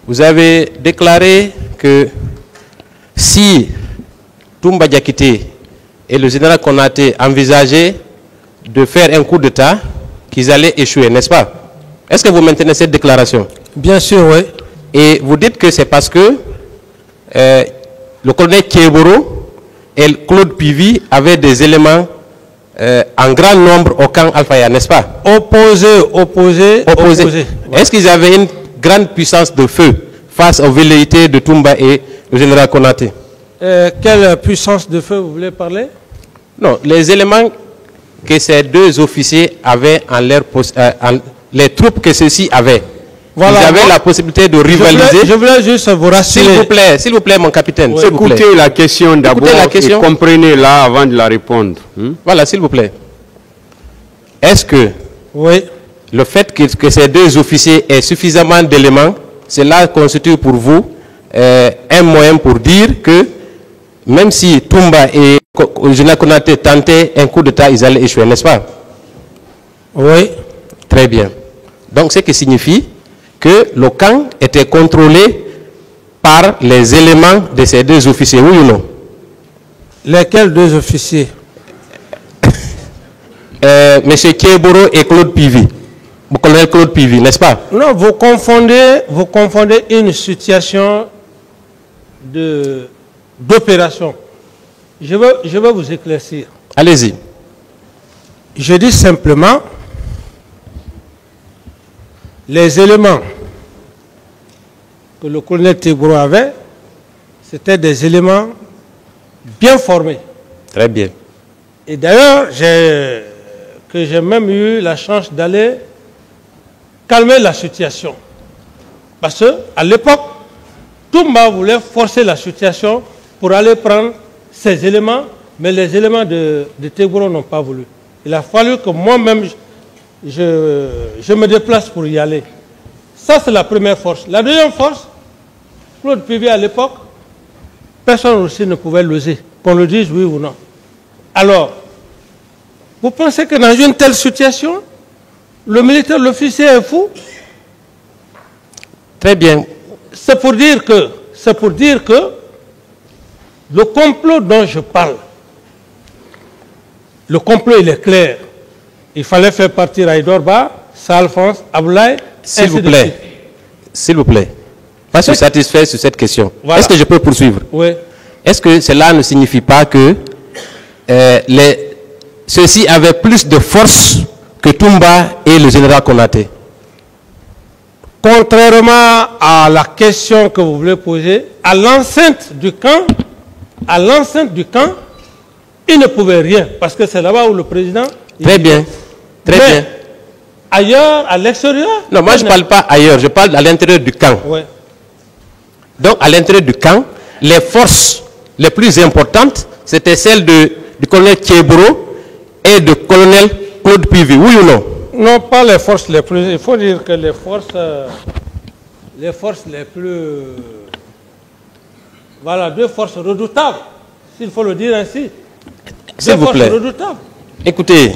Vous avez déclaré que si Toumba Diakité et le général Konaté envisageaient de faire un coup d'État, qu'ils allaient échouer, n'est-ce pas? Est-ce que vous maintenez cette déclaration? Bien sûr, oui. Et vous dites que c'est parce que le colonel Kieboro et Claude Pivi avaient des éléments en grand nombre au camp Alfaya, n'est-ce pas? Opposé. Est-ce qu'ils avaient une grande puissance de feu face aux velléités de Toumba et le général Konaté? Quelle puissance de feu vous voulez parler? Non, les éléments que ces deux officiers avaient en leur les troupes que ceux-ci avaient. Voilà, ils avaient la possibilité de rivaliser. Je voulais juste vous rassurer. S'il vous plaît, mon capitaine. Oui. Écoutez la question d'abord et comprenez-la avant de la répondre. Voilà, s'il vous plaît. Est-ce que le fait que ces deux officiers aient suffisamment d'éléments, cela constitue pour vous un moyen pour dire que même si Toumba et le général Konaté tentaient un coup d'État, ils allaient échouer, n'est-ce pas? Oui. Très bien. Donc, ce qui signifie que le camp était contrôlé par les éléments de ces deux officiers, oui ou non? Lesquels deux officiers? Monsieur Kieboro et Claude Pivi. Le colonel Claude Pivi, n'est-ce pas? Non, vous confondez une situation d'opération. Je veux vous éclaircir. Allez-y. Je dis simplement, les éléments que le colonel Kieboro avait, c'était des éléments bien formés. Très bien. Et d'ailleurs, j'ai même eu la chance d'aller calmer la situation. Parce qu'à l'époque, Toumba voulait forcer la situation pour aller prendre ces éléments, mais les éléments de Kieboro n'ont pas voulu. Il a fallu que moi-même, je me déplace pour y aller. Ça, c'est la première force. La deuxième force, Claude Pivi à l'époque, personne aussi ne pouvait l'oser, qu'on le dise oui ou non. Alors, vous pensez que dans une telle situation, le militaire, l'officier est fou? Très bien. C'est pour dire que le complot dont je parle, le complot il est clair. Il fallait faire partir Aïdorba, Salfons, Aboulaye. S'il vous plaît. S'il vous plaît. Pas se satisfaire sur cette question. Voilà. Est-ce que je peux poursuivre? Oui. Est-ce que cela ne signifie pas que ceux-ci avaient plus de force que Toumba et le général Konaté? Contrairement à la question que vous voulez poser, à l'enceinte du camp, il ne pouvait rien, parce que c'est là-bas où le président... Très bien, très bien. Ailleurs, à l'extérieur... Non, moi je ne parle pas ailleurs, je parle à l'intérieur du camp. Oui. Donc à l'intérieur du camp, les forces les plus importantes, c'était celles du colonel Kieboro et du colonel Claude Pivi, oui ou non? Non, pas les forces les plus... Il faut dire que les forces les plus... Voilà, deux forces redoutables, s'il faut le dire ainsi. S'il vous plaît. Redoutables. Écoutez,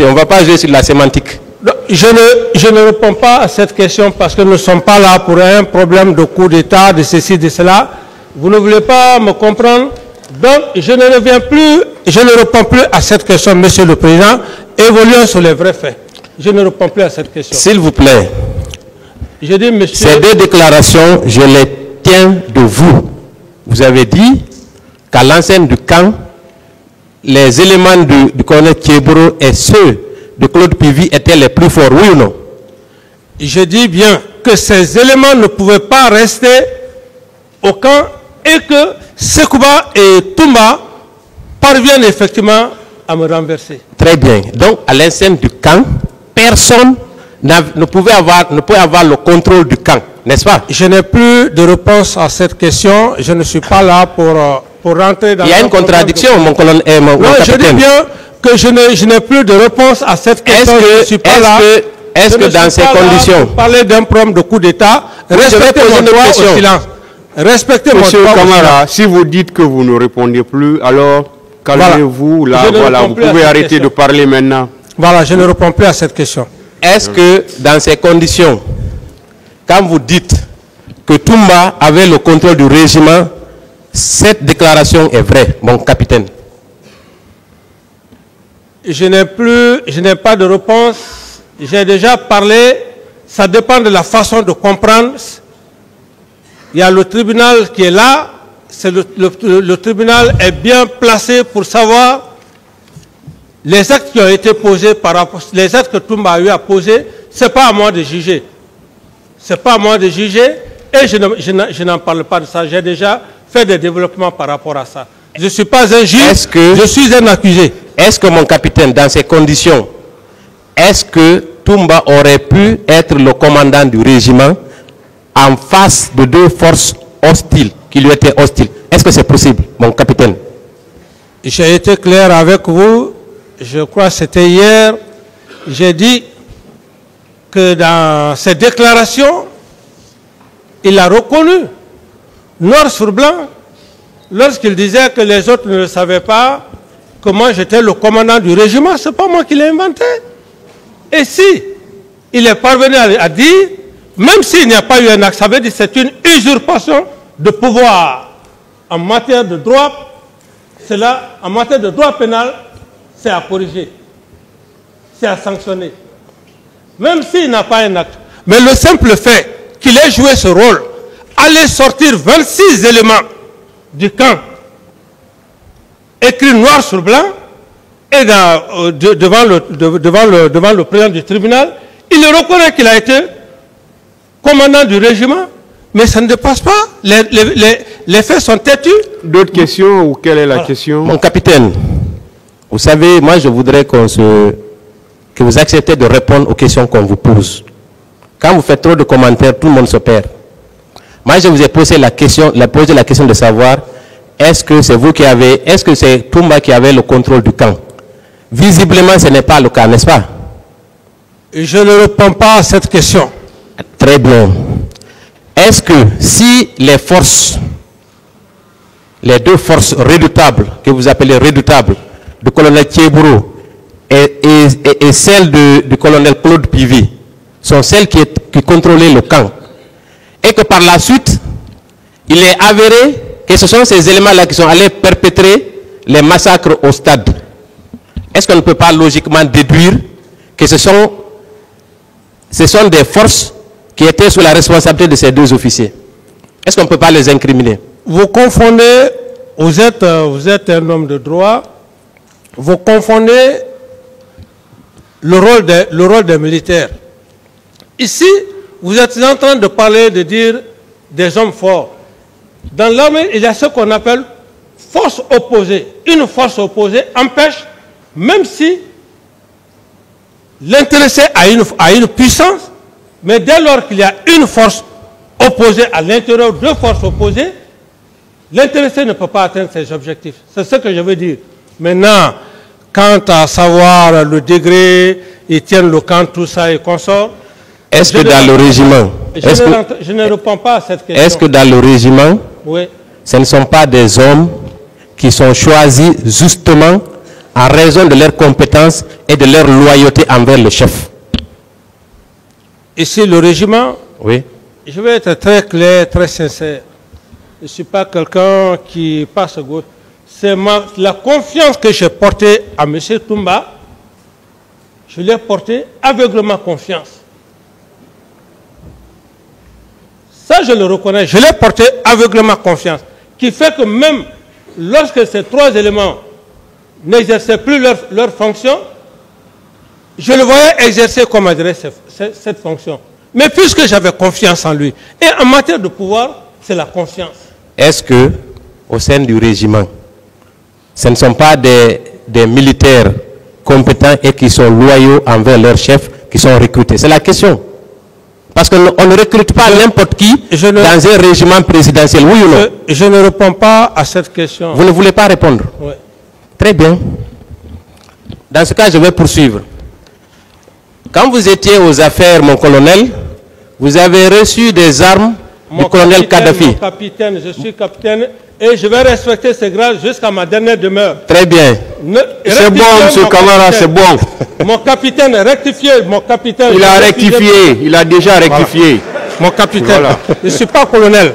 on ne va pas jouer sur la sémantique. Non, je ne réponds pas à cette question parce que nous ne sommes pas là pour un problème de coup d'État, de ceci, de cela. Vous ne voulez pas me comprendre. Donc, je ne réponds plus à cette question, Monsieur le Président. Évoluons sur les vrais faits. Je ne réponds plus à cette question. S'il vous plaît. Je dis, monsieur... Ces deux déclarations, je les tiens de vous. Vous avez dit qu'à l'enceinte du camp, les éléments du colonel Kieboro et ceux de Claude Pivi étaient les plus forts, oui ou non? Je dis bien que ces éléments ne pouvaient pas rester au camp et que Sekouba et Toumba parviennent effectivement à me renverser. Très bien. Donc, à l'enceinte du camp, personne ne pouvait avoir le contrôle du camp, n'est-ce pas? Je n'ai plus de réponse à cette question. Je ne suis pas là pour rentrer dans... Il y a une contradiction, mon colonel. Non, je dis bien que je n'ai plus de réponse à cette question. Je ne suis pas là. Est-ce que dans ces conditions... Pour parler d'un problème de coup d'État, respectez mon droit au silence. Respectez mon droit au silence. Monsieur Camara, si vous dites que vous ne répondez plus, alors calmez-vous. Là, voilà, vous pouvez arrêter de parler maintenant. Voilà, je ne réponds plus à cette question. Est-ce que dans ces conditions, quand vous dites que Toumba avait le contrôle du régiment, cette déclaration est vraie, mon capitaine? Je n'ai pas de réponse. J'ai déjà parlé. Ça dépend de la façon de comprendre. Il y a le tribunal qui est là. Le tribunal est bien placé pour savoir les actes qui ont été posés par rapport, les actes que Toumba a eu à poser. Ce n'est pas à moi de juger. Ce n'est pas à moi de juger. Et je n'en parle pas de ça. J'ai déjà fait des développements par rapport à ça. Je ne suis pas un juge, je suis un accusé. Est-ce que mon capitaine, dans ces conditions, est-ce que Toumba aurait pu être le commandant du régiment en face de deux forces hostiles, qui lui étaient hostiles? Est-ce que c'est possible, mon capitaine? J'ai été clair avec vous, je crois que c'était hier. J'ai dit que dans ses déclarations, il a reconnu, noir sur blanc, lorsqu'il disait que les autres ne le savaient pas, que moi j'étais le commandant du régiment. Ce n'est pas moi qui l'ai inventé. Et si il est parvenu à dire, même s'il n'y a pas eu un acte, ça veut dire que c'est une usurpation de pouvoir en matière de droit. Cela, en matière de droit pénal, c'est à corriger, c'est à sanctionner. Même s'il n'a pas un acte. Mais le simple fait qu'il ait joué ce rôle, aller sortir 26 éléments du camp, écrit noir sur blanc, et devant le président du tribunal, il reconnaît qu'il a été commandant du régiment, mais ça ne dépasse pas. Les faits sont têtus. D'autres questions ou quelle est la question? Mon capitaine, vous savez, moi je voudrais que vous acceptez de répondre aux questions qu'on vous pose. Quand vous faites trop de commentaires, tout le monde se perd. Moi je vous ai posé la question de savoir, est-ce que c'est vous qui avez, est-ce que c'est Toumba qui avait le contrôle du camp? Visiblement, ce n'est pas le cas, n'est-ce pas? Je ne réponds pas à cette question. Très bien. Est-ce que si les forces, les deux forces redoutables, que vous appelez redoutables, du colonel Thiebouro et celles du colonel Claude Pivy, sont celles qui contrôlaient le camp, et que par la suite, il est avéré que ce sont ces éléments-là qui sont allés perpétrer les massacres au stade, est-ce qu'on ne peut pas logiquement déduire que ce sont des forces qui étaient sous la responsabilité de ces deux officiers? Est-ce qu'on ne peut pas les incriminer? Vous confondez, vous êtes un homme de droit, vous confondez le rôle des militaires. Ici, vous êtes en train de parler, de dire des hommes forts. Dans l'armée, il y a ce qu'on appelle force opposée. Une force opposée empêche, même si l'intéressé a une puissance, mais dès lors qu'il y a une force opposée à l'intérieur, deux forces opposées, l'intéressé ne peut pas atteindre ses objectifs. C'est ce que je veux dire. Maintenant, quant à savoir le degré, ils tiennent le camp, tout ça et consort. Est-ce que dans le régiment... Je ne réponds pas à cette question. Est-ce que dans le régiment, oui, ce ne sont pas des hommes qui sont choisis justement en raison de leurs compétences et de leur loyauté envers le chef? Ici, le régiment, oui. Je vais être très clair, très sincère. Je ne suis pas quelqu'un qui passe gauche. C'est la confiance que j'ai portée à M. Toumba. Je l'ai portée aveuglément confiance. Ça, je le reconnais. Je l'ai porté aveuglément confiance. Qui fait que même lorsque ces trois éléments n'exerçaient plus leur fonction, je le voyais exercer comme adresse cette fonction. Mais puisque j'avais confiance en lui, et en matière de pouvoir, c'est la confiance. Est-ce que, au sein du régiment, ce ne sont pas des militaires compétents et qui sont loyaux envers leur chef qui sont recrutés? C'est la question. Parce qu'on ne recrute pas n'importe qui dans un régiment présidentiel, oui ou non? Je ne réponds pas à cette question. Vous ne voulez pas répondre? Oui. Très bien. Dans ce cas, je vais poursuivre. Quand vous étiez aux affaires, mon colonel, vous avez reçu des armes du colonel Kadhafi. Mon capitaine, je suis capitaine et je vais respecter ces grades jusqu'à ma dernière demeure. Très bien. C'est bon, M. Camara, c'est bon. Mon capitaine, rectifié, mon capitaine. Il a rectifié, il a déjà rectifié. mon capitaine. Voilà. Je ne suis pas colonel.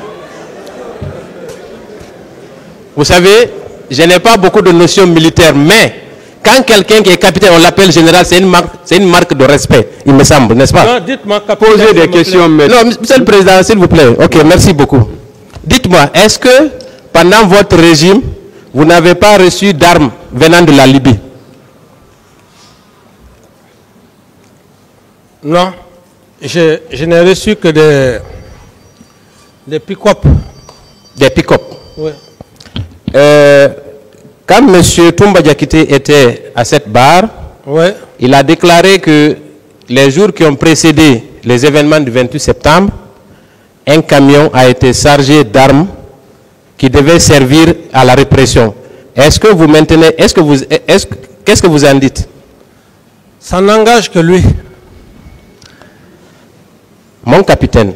Vous savez, je n'ai pas beaucoup de notions militaires, mais quand quelqu'un qui est capitaine, on l'appelle général, c'est une marque de respect, il me semble, n'est-ce pas? Non, dites-moi, capitaine. Posez des questions, mais... Non, monsieur le Président, s'il vous plaît. Ok, merci beaucoup. Dites-moi, est-ce que pendant votre régime, vous n'avez pas reçu d'armes venant de la Libye? Non, je n'ai reçu que des pick-up. Des pick-up? Oui. Quand M. Toumba Diakité était à cette barre, ouais, il a déclaré que les jours qui ont précédé les événements du 28 septembre, un camion a été chargé d'armes qui devaient servir à la répression. Est-ce que vous maintenez, qu'est-ce que vous en dites? Ça n'engage que lui. Mon capitaine,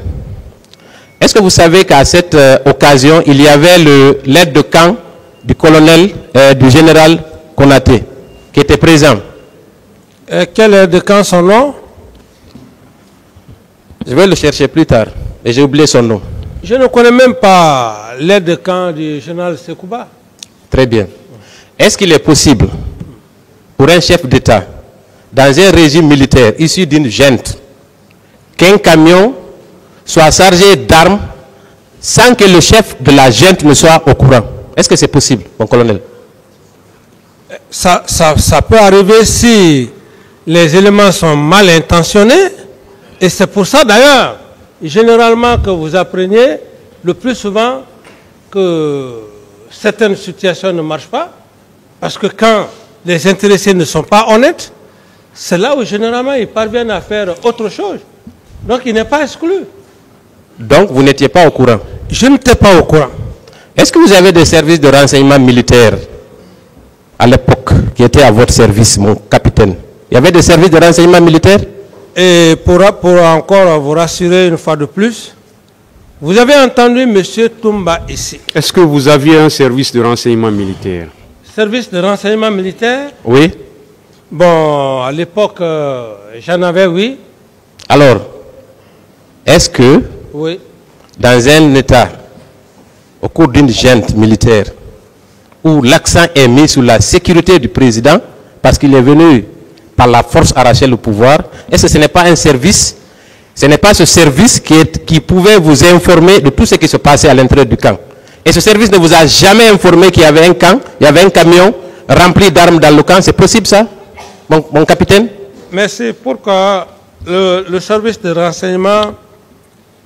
est-ce que vous savez qu'à cette occasion, il y avait l'aide de camp du colonel, du général Konaté, qui était présent? Quel aide de camp, son nom? Je vais le chercher plus tard, et j'ai oublié son nom. Je ne connais même pas l'aide de camp du général Sekouba. Très bien. Est-ce qu'il est possible pour un chef d'État, dans un régime militaire issu d'une junte, qu'un camion soit chargé d'armes sans que le chef de la junte ne soit au courant? Est-ce que c'est possible, mon colonel? Ça peut arriver si les éléments sont mal intentionnés. Et c'est pour ça d'ailleurs, généralement, que vous appreniez le plus souvent que certaines situations ne marchent pas. Parce que quand les intéressés ne sont pas honnêtes, c'est là où généralement ils parviennent à faire autre chose. Donc il n'est pas exclu. Donc vous n'étiez pas au courant? Je n'étais pas au courant. Est-ce que vous avez des services de renseignement militaire à l'époque qui étaient à votre service, mon capitaine? Il y avait des services de renseignement militaire? Et pour encore vous rassurer une fois de plus, vous avez entendu M. Toumba ici. Est-ce que vous aviez un service de renseignement militaire? Service de renseignement militaire? Oui. Bon, à l'époque, j'en avais, oui. Alors, est-ce que, oui, dans un État, au cours d'une junte militaire, où l'accent est mis sur la sécurité du président, parce qu'il est venu par la force arracher le pouvoir, est-ce que ce n'est pas un service, ce n'est pas ce service qui pouvait vous informer de tout ce qui se passait à l'intérieur du camp? Et ce service ne vous a jamais informé qu'il y avait un camp, il y avait un camion rempli d'armes dans le camp? C'est possible ça, mon capitaine? Merci. Pourquoi le service de renseignement,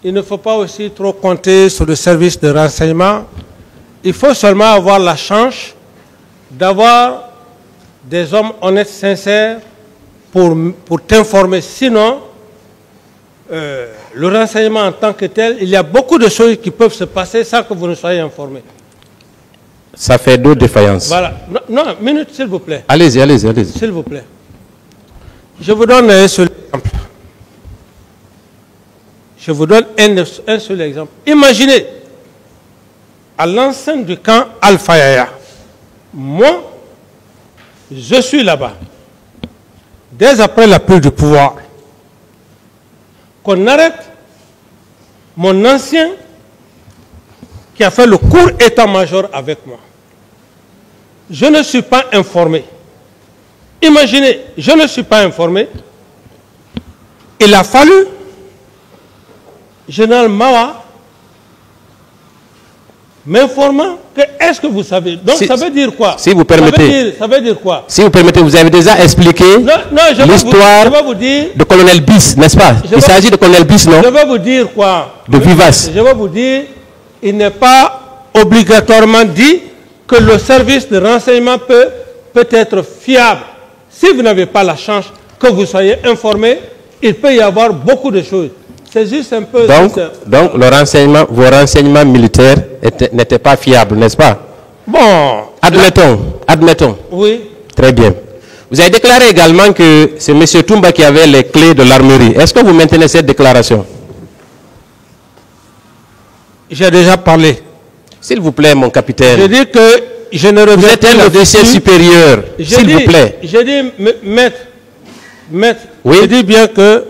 il ne faut pas aussi trop compter sur le service de renseignement. Il faut seulement avoir la chance d'avoir des hommes honnêtes, sincères, pour t'informer. Sinon, le renseignement en tant que tel, il y a beaucoup de choses qui peuvent se passer sans que vous ne soyez informé. Ça fait deux défaillances. Voilà. Non, minute, s'il vous plaît. Allez-y, allez-y, allez-y. S'il vous plaît. Je vous donne un seul exemple. Je vous donne un seul exemple. Imaginez, à l'enceinte du camp Alpha Yaya, moi, je suis là-bas. Dès après la prise du pouvoir, qu'on arrête mon ancien qui a fait le court état-major avec moi. Je ne suis pas informé. Imaginez, je ne suis pas informé. Il a fallu, général Mawa, m'informant que est-ce que vous savez. Donc ça veut dire quoi? Si vous permettez. Ça veut dire quoi? Si vous permettez, vous avez déjà expliqué l'histoire de colonel Bis, n'est-ce pas? Il s'agit de colonel Bis, non? Je vais vous dire quoi? De Vivas. Je vais vous dire, il n'est pas obligatoirement dit que le service de renseignement peut être fiable. Si vous n'avez pas la chance que vous soyez informé, il peut y avoir beaucoup de choses. C'est juste un peu... Donc vos renseignements militaires n'étaient pas fiables, n'est-ce pas? Bon... Admettons. Oui. Très bien. Vous avez déclaré également que c'est M. Toumba qui avait les clés de l'armerie. Est-ce que vous maintenez cette déclaration? J'ai déjà parlé. S'il vous plaît, mon capitaine. Je dis que je ne reviens. Vous êtes un officier supérieur. S'il vous plaît. Je dis, maître, oui? je dis bien que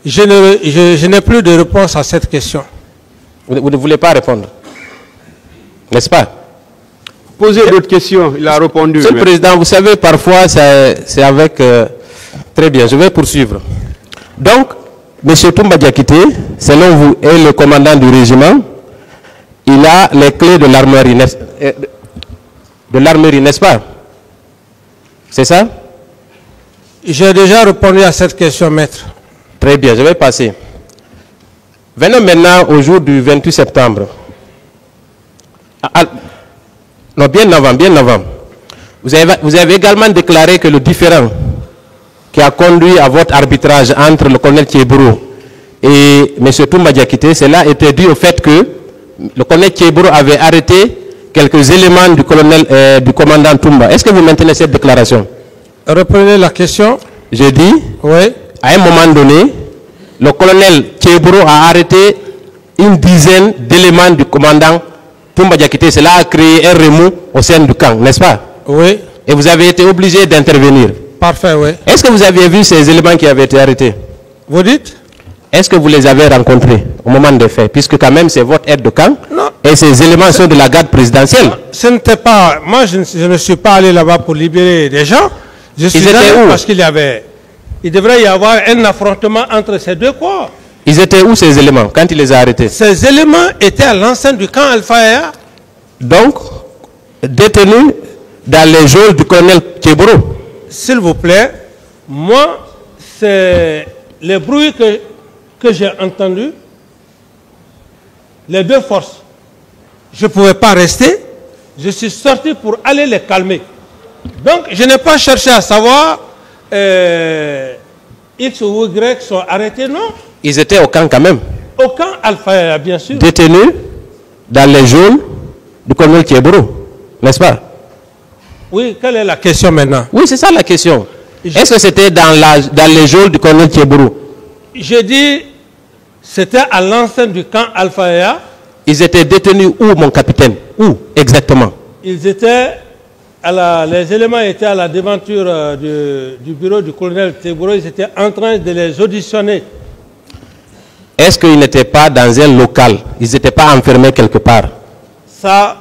Je n'ai plus de réponse à cette question. Vous ne voulez pas répondre, n'est-ce pas? Posez d'autres questions, il a répondu. Monsieur le Président, vous savez, parfois, c'est avec... très bien, je vais poursuivre. Donc, M. Toumba Diakité, selon vous, est le commandant du régiment. Il a les clés de l'armerie, n'est-ce pas? C'est ça? J'ai déjà répondu à cette question, maître. Très bien, je vais passer. Venons maintenant au jour du 28 septembre. Non, bien avant. Vous avez également déclaré que le différend qui a conduit à votre arbitrage entre le colonel Thiebro et M. Toumba Diakité, cela était dû au fait que le colonel Thiebro avait arrêté quelques éléments du commandant Toumba. Est-ce que vous maintenez cette déclaration? Reprenez la question. J'ai dit, oui. À un moment donné, le colonel Thiebro a arrêté une dizaine d'éléments du commandant Toumba Diakité. Cela a créé un remous au sein du camp, n'est-ce pas? Oui. Et vous avez été obligé d'intervenir. Parfait, oui. Est-ce que vous aviez vu ces éléments qui avaient été arrêtés? Vous dites? Est-ce que vous les avez rencontrés au moment des faits? Puisque quand même c'est votre aide de camp. Non. Et ces éléments sont de la garde présidentielle. Ce n'était pas... Moi, je ne suis pas allé là-bas pour libérer des gens. Je suis allé parce qu'il y avait... Il devrait y avoir un affrontement entre ces deux corps. Ils étaient où ces éléments quand il les a arrêtés? Ces éléments étaient à l'enceinte du camp Alpha. Donc, détenus dans les geôles du colonel Thiebro. S'il vous plaît, moi, c'est les bruits que j'ai entendus, les deux forces. Je ne pouvais pas rester. Je suis sorti pour aller les calmer. Donc, je n'ai pas cherché à savoir X ou Y sont arrêtés, non. Ils étaient au camp quand même. Au camp Alpha, bien sûr. Détenus dans les geôles du colonel Thiebro, n'est-ce pas? Oui, quelle est la question maintenant? Oui, c'est ça la question. Est-ce que c'était dans les geôles du colonel Thiebro? J'ai dit, c'était à l'enceinte du camp Alpha. Ils étaient détenus où, mon capitaine? Où exactement? Ils étaient, les éléments étaient à la devanture du bureau du colonel Thiebro. Ils étaient en train de les auditionner. Est-ce qu'ils n'étaient pas dans un local? Ils n'étaient pas enfermés quelque part? Ça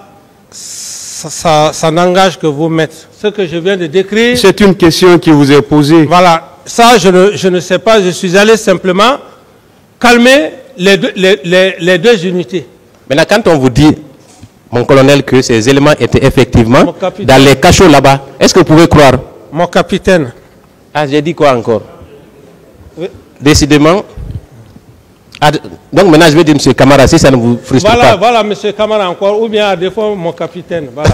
n'engage que vous, maître. Ce que je viens de décrire... C'est une question qui vous est posée. Voilà. Ça, je ne sais pas. Je suis allé simplement calmer les deux unités. Maintenant, quand on vous dit, mon colonel, que ces éléments étaient effectivement dans les cachots là-bas, est-ce que vous pouvez croire? Mon capitaine. Ah, j'ai dit quoi encore? Oui. Décidément... Ah, donc maintenant, je vais dire M. Camara, si ça ne vous frustre pas. Voilà, M. Camara encore, ou bien à défaut, mon capitaine. Voilà.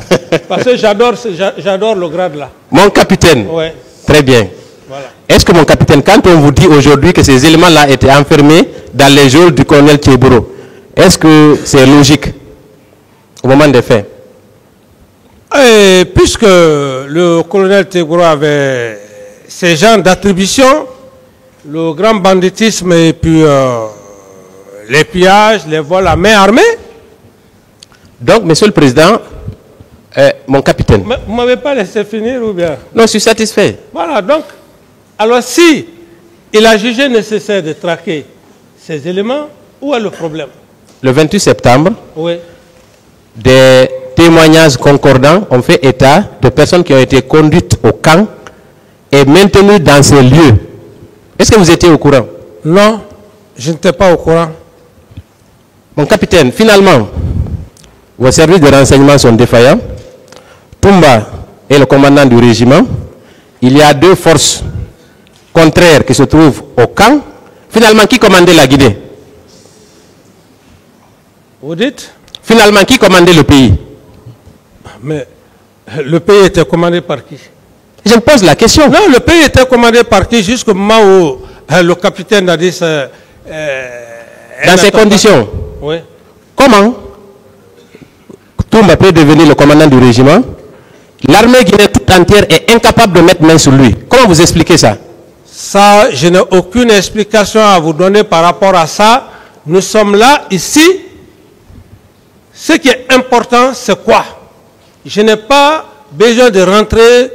Parce que j'adore le grade là. Mon capitaine? Oui. Très bien. Voilà. Est-ce que mon capitaine, quand on vous dit aujourd'hui que ces éléments-là étaient enfermés dans les geôles du colonel Thiebro, est-ce que c'est logique au moment des faits? Et puisque le colonel Thiebro avait ces genres d'attributions, le grand banditisme et puis les pillages, les vols à main armée. Donc, Monsieur le Président, mon capitaine... Vous ne m'avez pas laissé finir ou bien? Non, je suis satisfait. Voilà, donc, alors si il a jugé nécessaire de traquer ces éléments, où est le problème? Le 28 septembre, oui. Des témoignages concordants ont fait état de personnes qui ont été conduites au camp et maintenues dans ces lieux. Est-ce que vous étiez au courant? Non, je n'étais pas au courant. Mon capitaine, finalement, vos services de renseignement sont défaillants. Toumba est le commandant du régiment. Il y a deux forces contraires qui se trouvent au camp. Finalement, qui commandait la Guinée? Vous dites? Finalement, qui commandait le pays? Mais le pays était commandé par qui? Je me pose la question. Non, le pays était commandé par qui jusqu'au moment où le capitaine a dit... dans ces conditions? Oui. Comment Toumba peut devenir le commandant du régiment? L'armée guinéenne toute entière est incapable de mettre main sur lui. Comment vous expliquez ça? Ça, je n'ai aucune explication à vous donner par rapport à ça. Nous sommes là, ici. Ce qui est important, c'est quoi? Je n'ai pas besoin de rentrer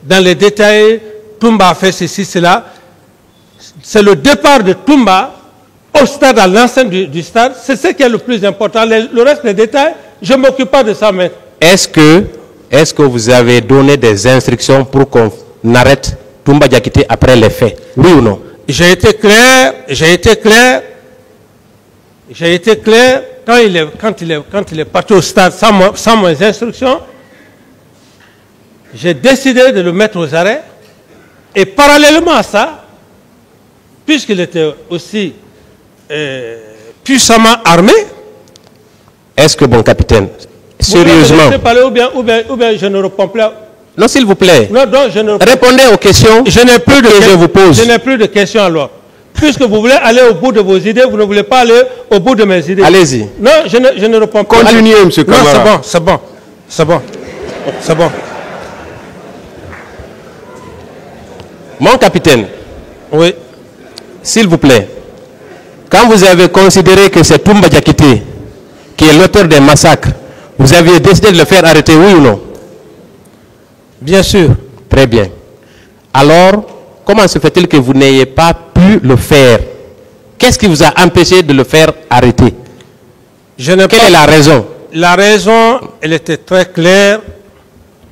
dans les détails. Toumba a fait ceci, cela. c'est le départ de Toumba au stade, à l'enceinte du stade. C'est ce qui est le plus important. Le reste des détails, je ne m'occupe pas de ça, mais... Est-ce que vous avez donné des instructions pour qu'on arrête Toumba Diakité après les faits? Oui ou non? J'ai été clair quand il est parti au stade sans mes instructions. J'ai décidé de le mettre aux arrêts. Et parallèlement à ça, puisqu'il était aussi puissamment armé... Est-ce que, bon capitaine, sérieusement... Ou bien je ne réponds plus. Non, s'il vous plaît. Non, je ne répondez aux questions je n'ai plus de que je vous pose. Je n'ai plus de questions alors. Puisque vous voulez aller au bout de vos idées, vous ne voulez pas aller au bout de mes idées. Allez-y. Non, je ne réponds pas. Continuez, M. Camara. Non, c'est bon. C'est bon. Mon capitaine. Oui. S'il vous plaît. Quand vous avez considéré que c'est Toumba Diakité qui est l'auteur des massacres, vous aviez décidé de le faire arrêter, oui ou non? Bien sûr. Très bien. Alors, comment se fait-il que vous n'ayez pas pu le faire? Qu'est-ce qui vous a empêché de le faire arrêter? Quelle est la raison? La raison, elle était très claire.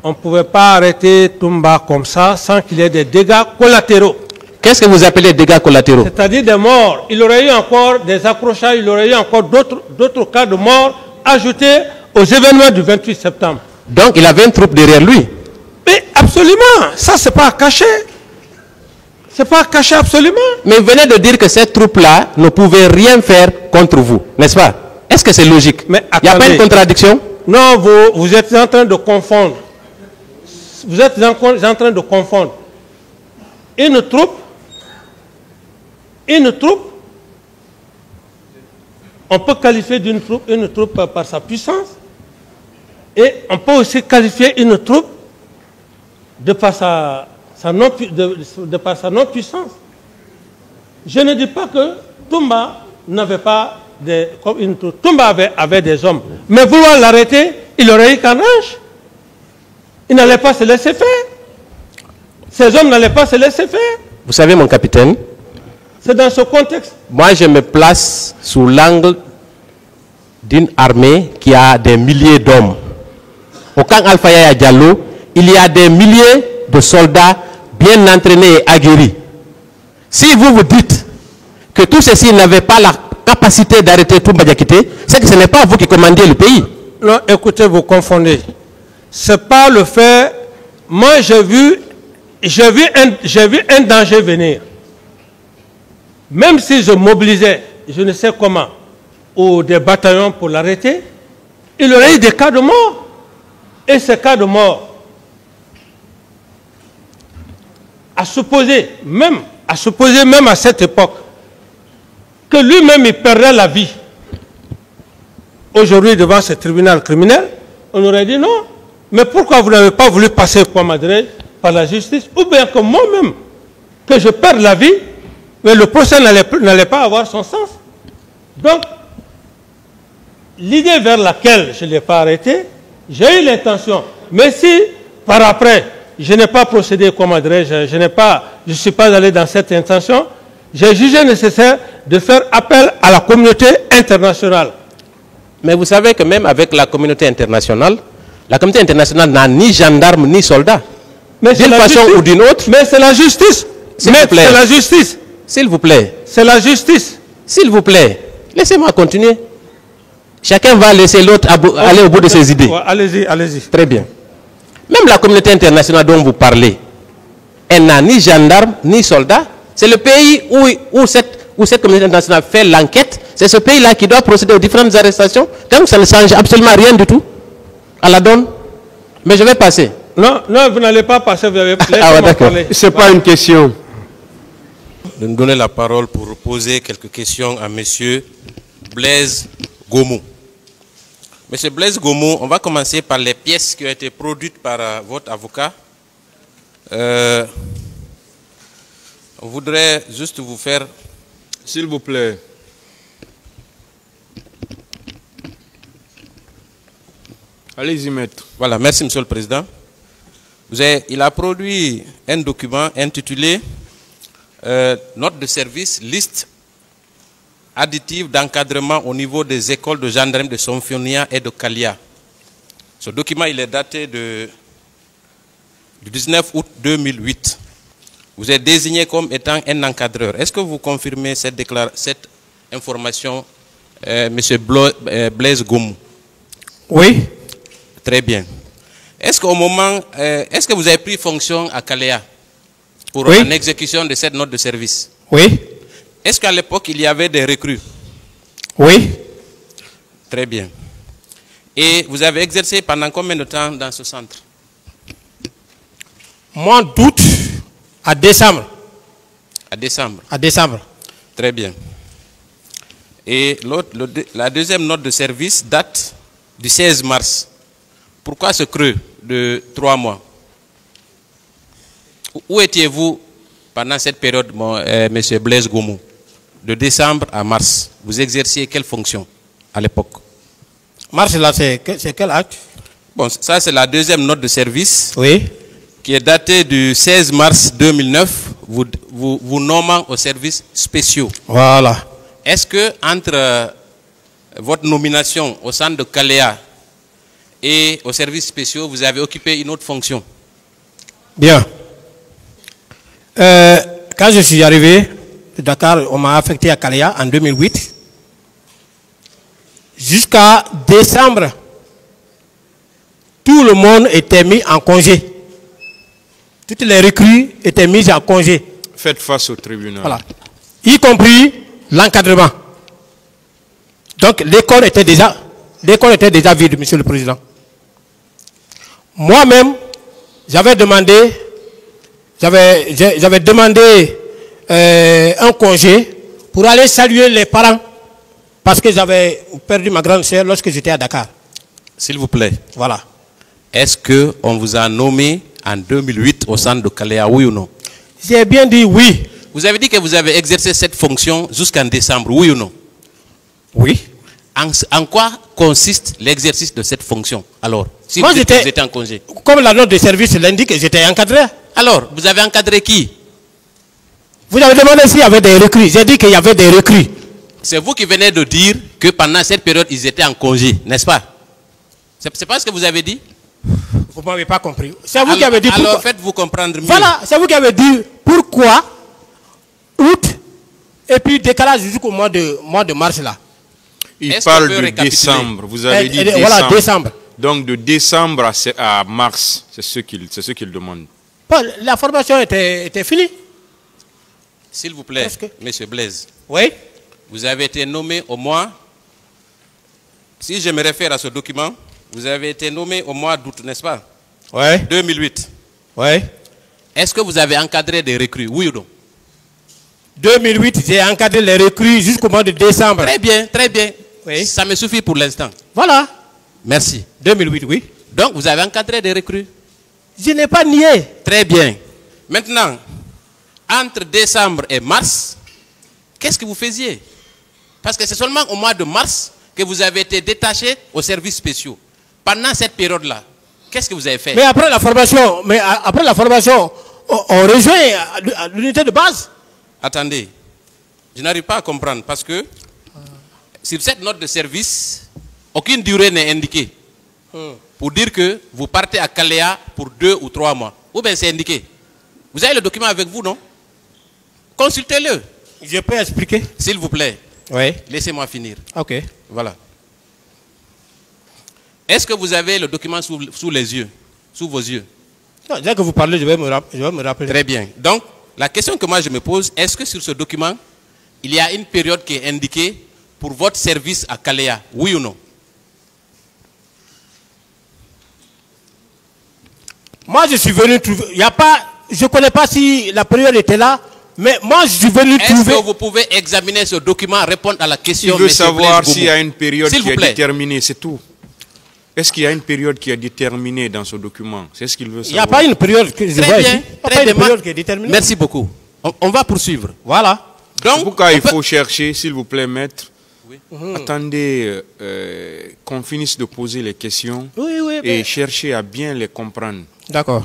On ne pouvait pas arrêter Toumba comme ça sans qu'il y ait des dégâts collatéraux. Qu'est-ce que vous appelez dégâts collatéraux? C'est-à-dire des morts. Il aurait eu encore des accrochages, il aurait eu encore d'autres cas de morts ajoutés aux événements du 28 septembre. Donc il avait une troupe derrière lui? Mais absolument, ça c'est pas caché. C'est pas caché absolument. Mais vous venez de dire que cette troupe-là ne pouvait rien faire contre vous, n'est-ce pas? Est-ce que c'est logique? Mais il n'y a pas une contradiction? Non, vous êtes en train de confondre. Vous êtes en train de confondre une troupe, on peut qualifier une troupe par sa puissance, et on peut aussi qualifier une troupe de par sa non-puissance. Je ne dis pas que Toumba n'avait pas une troupe. Toumba avait des hommes, mais vouloir l'arrêter, il aurait eu qu'un range. Il n'allait pas se laisser faire. Ces hommes n'allaient pas se laisser faire. Vous savez, mon capitaine, c'est dans ce contexte. Moi, je me place sous l'angle d'une armée qui a des milliers d'hommes. Au camp Alpha Yaya Diallo, il y a des milliers de soldats bien entraînés et aguerris. Si vous dites que tous ceux-ci n'avaient pas la capacité d'arrêter Toumba Diakité, c'est que ce n'est pas vous qui commandiez le pays. Non, écoutez, vous confondez. Ce n'est pas le fait. Moi, j'ai vu un danger venir. Même si je mobilisais, je ne sais comment, ou des bataillons pour l'arrêter, il aurait eu des cas de mort. Et ces cas de mort, à supposer même à cette époque, que lui-même il perdrait la vie, aujourd'hui devant ce tribunal criminel, on aurait dit non. Mais pourquoi vous n'avez pas voulu passer par la justice? Ou bien que moi-même, que je perde la vie, mais le procès n'allait pas avoir son sens. Donc, l'idée vers laquelle je ne l'ai pas arrêté, j'ai eu l'intention. Mais si, par après, je n'ai pas procédé, je ne suis pas allé dans cette intention, j'ai jugé nécessaire de faire appel à la communauté internationale. Mais vous savez que même avec la communauté internationale, la communauté internationale n'a ni gendarme ni soldat. D'une façon ou d'une autre. Mais c'est la justice. S'il vous plaît. C'est la justice. S'il vous plaît. C'est la justice. S'il vous plaît. Laissez-moi continuer. Chacun va laisser l'autre aller au bout de ses idées. Allez-y, allez-y. Très bien. Même la communauté internationale dont vous parlez, elle n'a ni gendarme ni soldat. C'est le pays où cette communauté internationale fait l'enquête. C'est ce pays-là qui doit procéder aux différentes arrestations. Donc ça ne change absolument rien du tout à la donne. Mais je vais passer. Non, vous n'allez pas passer. Vous avez Ce n'est pas une question. De nous donner la parole pour poser quelques questions à M. Blaise Gomou. Monsieur Blaise Gomou, on va commencer par les pièces qui ont été produites par votre avocat. On voudrait juste vous faire... S'il vous plaît. Allez-y, maître. Voilà, merci, Monsieur le Président. Il a produit un document intitulé note de service, liste additive d'encadrement au niveau des écoles de gendarmerie de Sonfonia et de Kalia. Ce document, il est daté du 19 août 2008. Vous êtes désigné comme étant un encadreur. Est-ce que vous confirmez cette information, M. Blaise Goumou? Oui. Très bien. Est-ce qu'au moment, est-ce que vous avez pris fonction à Kaléa pour oui. en exécution de cette note de service? Oui. Est-ce qu'à l'époque, il y avait des recrues? Oui. Très bien. Et vous avez exercé pendant combien de temps dans ce centre? Mois d'août à décembre. À décembre? À décembre. Très bien. Et la deuxième note de service date du 16 mars. Pourquoi ce creux de 3 mois? Où étiez-vous pendant cette période, M. Blaise Goumou? De décembre à mars, vous exerciez quelle fonction à l'époque? Mars, là, c'est quel acte? Bon, ça, c'est la deuxième note de service. Oui. Qui est datée du 16 mars 2009, vous nommant aux services spéciaux. Voilà. Est-ce que entre votre nomination au centre de Kaléa et aux services spéciaux, vous avez occupé une autre fonction? Bien. Quand je suis arrivé de Dakar, on m'a affecté à Kaléa en 2008. Jusqu'à décembre, tout le monde était mis en congé. Toutes les recrues étaient mises en congé. Faites face au tribunal. Voilà. Y compris l'encadrement. Donc l'école était déjà vide, Monsieur le Président. Moi-même, j'avais demandé un congé pour aller saluer les parents parce que j'avais perdu ma grande sœur lorsque j'étais à Dakar. S'il vous plaît. Voilà. Est-ce qu'on vous a nommé en 2008 au centre de Kaléa, oui ou non? J'ai bien dit oui. Vous avez dit que vous avez exercé cette fonction jusqu'en décembre, oui ou non? Oui. En quoi consiste l'exercice de cette fonction? Alors, si moi, vous étiez en congé. Comme la note de service l'indique, j'étais encadré. Alors, vous avez encadré qui? Vous avez demandé s'il y avait des recrues. J'ai dit qu'il y avait des recrues. C'est vous qui venez de dire que pendant cette période, ils étaient en congé, n'est-ce pas? C'est pas ce que vous avez dit? Vous ne m'avez pas compris. C'est vous qui avez dit pourquoi. Alors faites-vous comprendre mieux. Voilà, c'est vous qui avez dit pourquoi août et puis décalage jusqu'au mois de mars là. Il parle de décembre. Vous avez dit décembre. Voilà, décembre. Donc de décembre à mars, c'est ce qu'il demande. La formation était finie. S'il vous plaît, Monsieur Blaise. Oui. Vous avez été nommé au mois, si je me réfère à ce document, vous avez été nommé au mois d'août, n'est-ce pas? Oui. 2008. Oui. Est-ce que vous avez encadré des recrues, oui ou non? 2008, j'ai encadré les recrues jusqu'au mois de décembre. Très bien, très bien. Oui. Ça me suffit pour l'instant. Voilà. Merci. 2008, oui. Donc, vous avez encadré des recrues? Je n'ai pas nié. Très bien. Maintenant, entre décembre et mars, qu'est-ce que vous faisiez? Parce que c'est seulement au mois de mars que vous avez été détaché aux services spéciaux. Pendant cette période-là, qu'est-ce que vous avez fait? Mais après la formation, on rejoint à l'unité de base. Attendez, je n'arrive pas à comprendre parce que sur cette note de service, aucune durée n'est indiquée pour dire que vous partez à Kaléa pour 2 ou 3 mois. Ou bien c'est indiqué. Vous avez le document avec vous, non? Consultez-le. Je peux expliquer? S'il vous plaît. Oui. Laissez-moi finir. Ok. Voilà. Est-ce que vous avez le document sous les yeux, sous vos yeux? Non, dès que vous parlez, je vais me rappeler. Très bien. Donc, la question que moi je me pose, est-ce que sur ce document, il y a une période qui est indiquée pour votre service à Kaléa, oui ou non? Moi, je suis venu trouver. Il y a pas. Je ne connais pas si la période était là, mais moi, je suis venu trouver. Est-ce que vous pouvez examiner ce document, répondre à la question? Il veut savoir s'il y a une période qui est déterminée, c'est tout. Est-ce qu'il y a une période qui est déterminée dans ce document? C'est ce qu'il veut savoir. Il n'y a pas une période que je vois ici. Très bien. Période qui est déterminée. Merci beaucoup. On va poursuivre. Voilà. Donc, pourquoi il faut chercher, s'il vous plaît, maître? Oui. Attendez qu'on finisse de poser les questions et chercher à bien les comprendre. D'accord.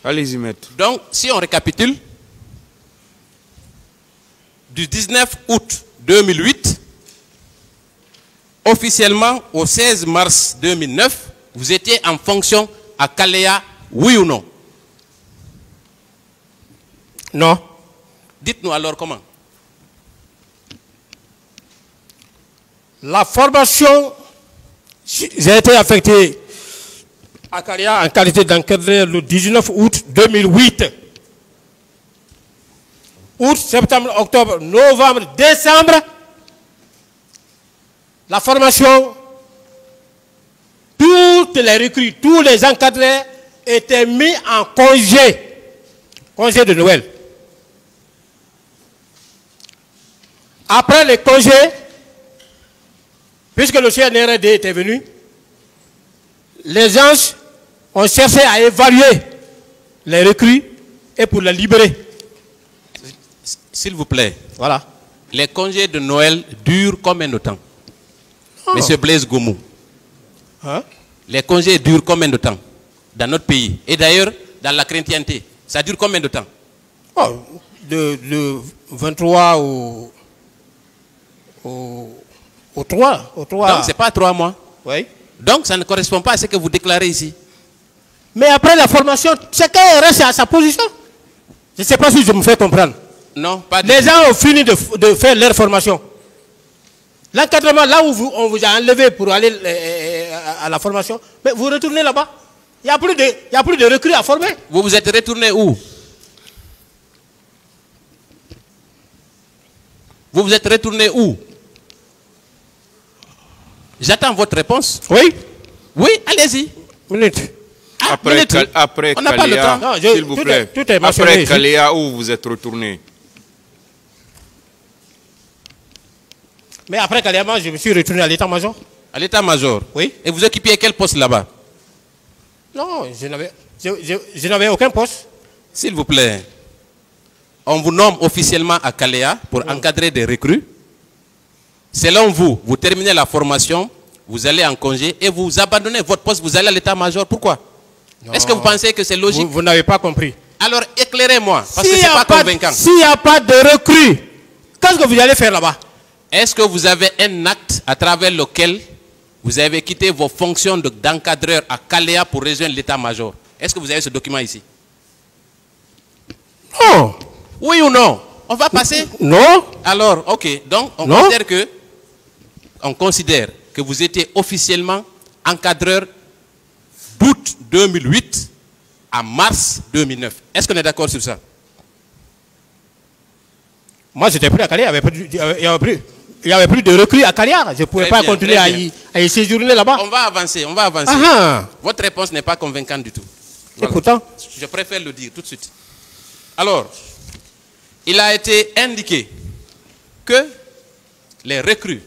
Allez-y, maître. Donc, si on récapitule, du 19 août 2008, officiellement au 16 mars 2009, vous étiez en fonction à Kalea, oui ou non? Non. Dites-nous alors comment. La formation, j'ai été affecté à Kalea en qualité d'encadreur le 19 août 2008. Août, septembre, octobre, novembre, décembre. La formation, toutes les recrues, tous les encadreurs étaient mis en congé de Noël. Après les congés, puisque le CNRD était venu, les gens ont cherché à évaluer les recrues et pour les libérer. S'il vous plaît. Voilà. Les congés de Noël durent combien de temps? Monsieur Blaise Goumou. Hein? Les congés durent combien de temps dans notre pays? Et d'ailleurs, dans la chrétienté, ça dure combien de temps? Oh, de 23 au 3. Donc, ce n'est pas 3 mois. Oui. Donc, ça ne correspond pas à ce que vous déclarez ici. Mais après la formation, chacun reste à sa position. Je ne sais pas si je me fais comprendre. Non, pas Les gens ont fini de faire leur formation. L'encadrement, là où on vous a enlevé pour aller à la formation, mais vous retournez là-bas. Il n'y a plus de recrues à former. Vous vous êtes retourné où? Vous vous êtes retourné où? J'attends votre réponse. Oui. Oui, allez-y. Minute. Après on n'a pas le temps. S'il vous plaît. Tout est après Kalea, où vous êtes retourné? Mais après Kalea, je me suis retourné à l'état-major. À l'état-major? Oui. Et vous occupiez quel poste là-bas? Non, je n'avais aucun poste. S'il vous plaît, on vous nomme officiellement à Kalea pour encadrer des recrues. Selon vous, vous terminez la formation, vous allez en congé et vous abandonnez votre poste, vous allez à l'état-major. Pourquoi? Est-ce que vous pensez que c'est logique? Vous n'avez pas compris. Alors éclairez-moi, parce que ce n'est pas convaincant. S'il n'y a pas de recrues, qu'est-ce que vous allez faire là-bas? Est-ce que vous avez un acte à travers lequel vous avez quitté vos fonctions d'encadreur à Kalea pour rejoindre l'état-major? Est-ce que vous avez ce document ici? Non. Oui ou non? On va passer? Non. Alors, ok. Donc, on considère que vous étiez officiellement encadreur d'août 2008 à mars 2009. Est-ce qu'on est d'accord sur ça? Moi, j'étais plus à Kalea. Il n'y avait plus de recrues à Kalea. Je ne pouvais pas continuer à y séjourner là-bas. On va avancer. Votre réponse n'est pas convaincante du tout. Voilà. Et pourtant, je préfère le dire tout de suite. Alors, il a été indiqué que les recrues